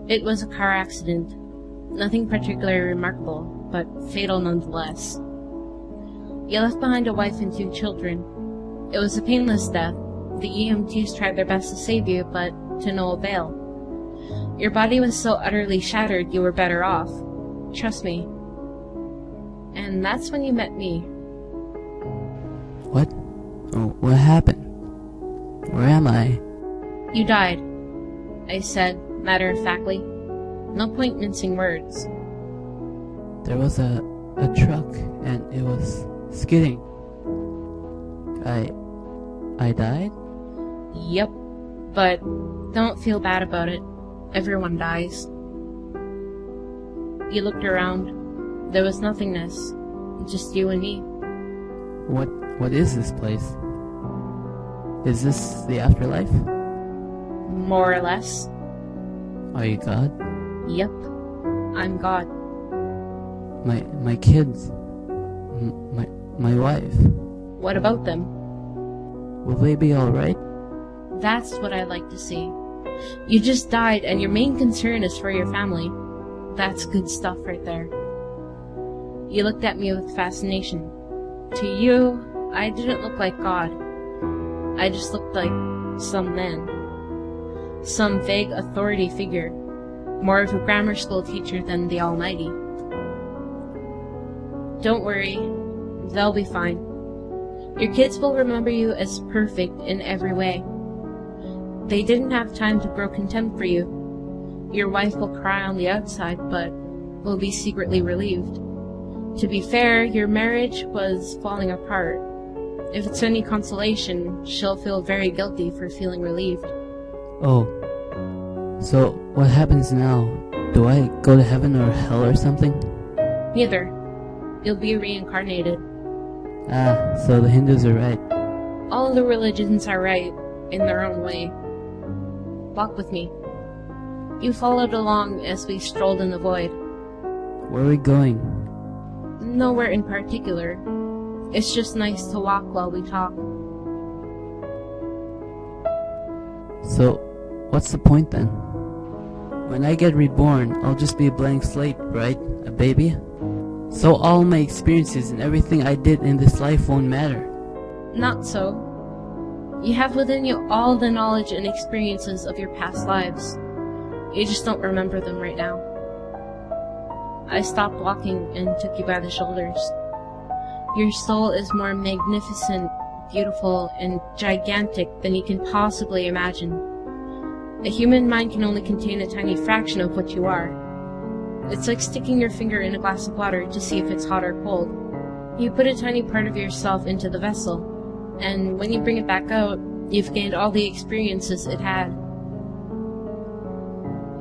It was a car accident. Nothing particularly remarkable, but fatal nonetheless. You left behind a wife and 2 children. It was a painless death. The EMTs tried their best to save you, but to no avail. Your body was so utterly shattered you were better off. Trust me. And that's when you met me. What? Oh, what happened? Where am I? You died, I said, matter-of-factly. No point mincing words. There was a truck, and it was skidding. I died? Yep, but don't feel bad about it. Everyone dies. You looked around. There was nothingness. Just you and me. What is this place? Is this the afterlife? More or less. Are you God? Yep, I'm God. My kids. My wife. What about them? Will they be alright? That's what I like to see. You just died and your main concern is for your family. That's good stuff right there. You looked at me with fascination. To you, I didn't look like God. I just looked like some man. Some vague authority figure. More of a grammar school teacher than the Almighty. Don't worry, they'll be fine. Your kids will remember you as perfect in every way. They didn't have time to grow contempt for you. Your wife will cry on the outside, but will be secretly relieved. To be fair, your marriage was falling apart. If it's any consolation, she'll feel very guilty for feeling relieved. Oh. So, what happens now? Do I go to heaven or hell or something? Neither. You'll be reincarnated. Ah, so the Hindus are right. All the religions are right, in their own way. Walk with me. You followed along as we strolled in the void. Where are we going? Nowhere in particular. It's just nice to walk while we talk. So, what's the point then? When I get reborn, I'll just be a blank slate, right? A baby? So all my experiences and everything I did in this life won't matter. Not so. You have within you all the knowledge and experiences of your past lives. You just don't remember them right now. I stopped walking and took you by the shoulders. Your soul is more magnificent, beautiful, and gigantic than you can possibly imagine. A human mind can only contain a tiny fraction of what you are. It's like sticking your finger in a glass of water to see if it's hot or cold. You put a tiny part of yourself into the vessel, and when you bring it back out, you've gained all the experiences it had.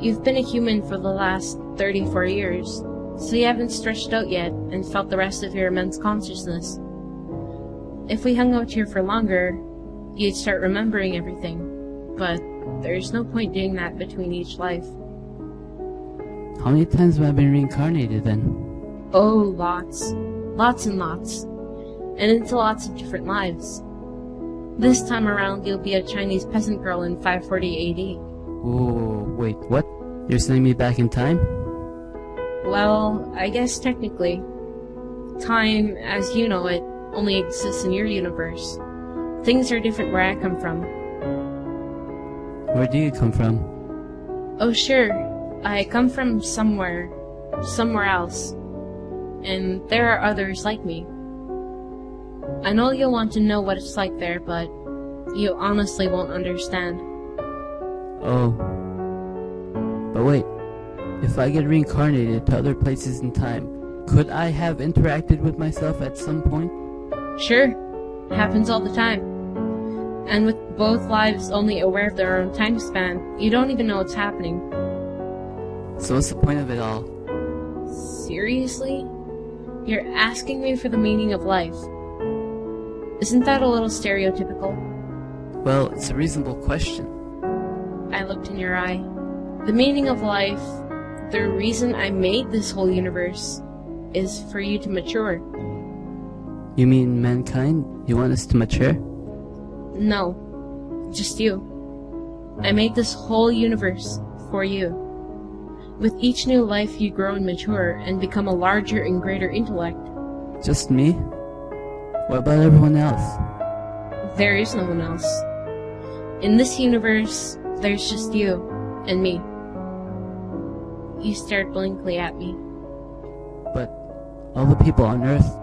You've been a human for the last 34 years, so you haven't stretched out yet and felt the rest of your immense consciousness. If we hung out here for longer, you'd start remembering everything, but there's no point doing that between each life. How many times have I been reincarnated then? Oh, lots. Lots and lots. And into lots of different lives. This time around, you'll be a Chinese peasant girl in 540 AD. Oh, wait, what? You're sending me back in time? Well, I guess technically. Time, as you know it, only exists in your universe. Things are different where I come from. Where do you come from? Oh, sure. I come from somewhere else. And there are others like me. I know you'll want to know what it's like there, but you honestly won't understand. Oh. But wait, if I get reincarnated to other places in time, could I have interacted with myself at some point? Sure. Happens all the time. And with both lives only aware of their own time span, you don't even know what's happening. So what's the point of it all? Seriously? You're asking me for the meaning of life. Isn't that a little stereotypical? Well, it's a reasonable question. I looked in your eye. The meaning of life, the reason I made this whole universe, is for you to mature. You mean mankind? You want us to mature? No, just you. I made this whole universe for you. With each new life, you grow and mature and become a larger and greater intellect. Just me? What about everyone else? There is no one else. In this universe, there's just you and me. You stared blankly at me. But all the people on Earth...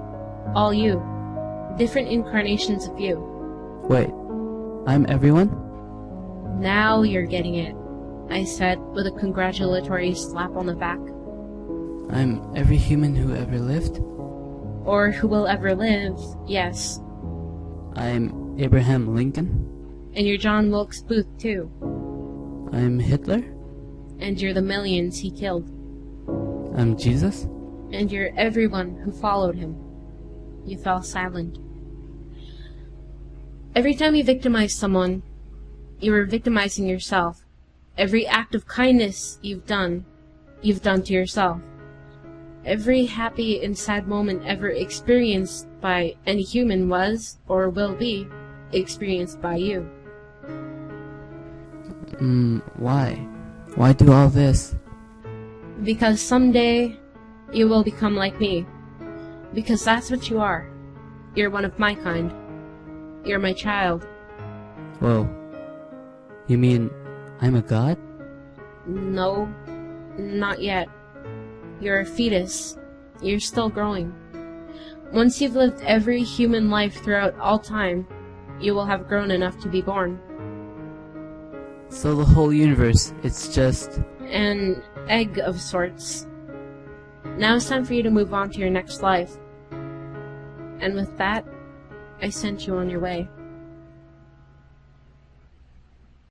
All you. Different incarnations of you. Wait, I'm everyone? Now you're getting it, I said with a congratulatory slap on the back. I'm every human who ever lived? Or who will ever live, yes. I'm Abraham Lincoln? And you're John Wilkes Booth, too. I'm Hitler? And you're the millions he killed. I'm Jesus? And you're everyone who followed him. You fell silent. Every time you victimize someone, you were victimizing yourself. Every act of kindness you've done to yourself. Every happy and sad moment ever experienced by any human was, or will be, experienced by you. Why? Why do all this? Because someday you will become like me. Because that's what you are. You're one of my kind. You're my child. Whoa. You mean I'm a god? No, not yet. You're a fetus. You're still growing. Once you've lived every human life throughout all time, you will have grown enough to be born. So the whole universe, it's just... An egg of sorts. Now it's time for you to move on to your next life. And with that, I sent you on your way.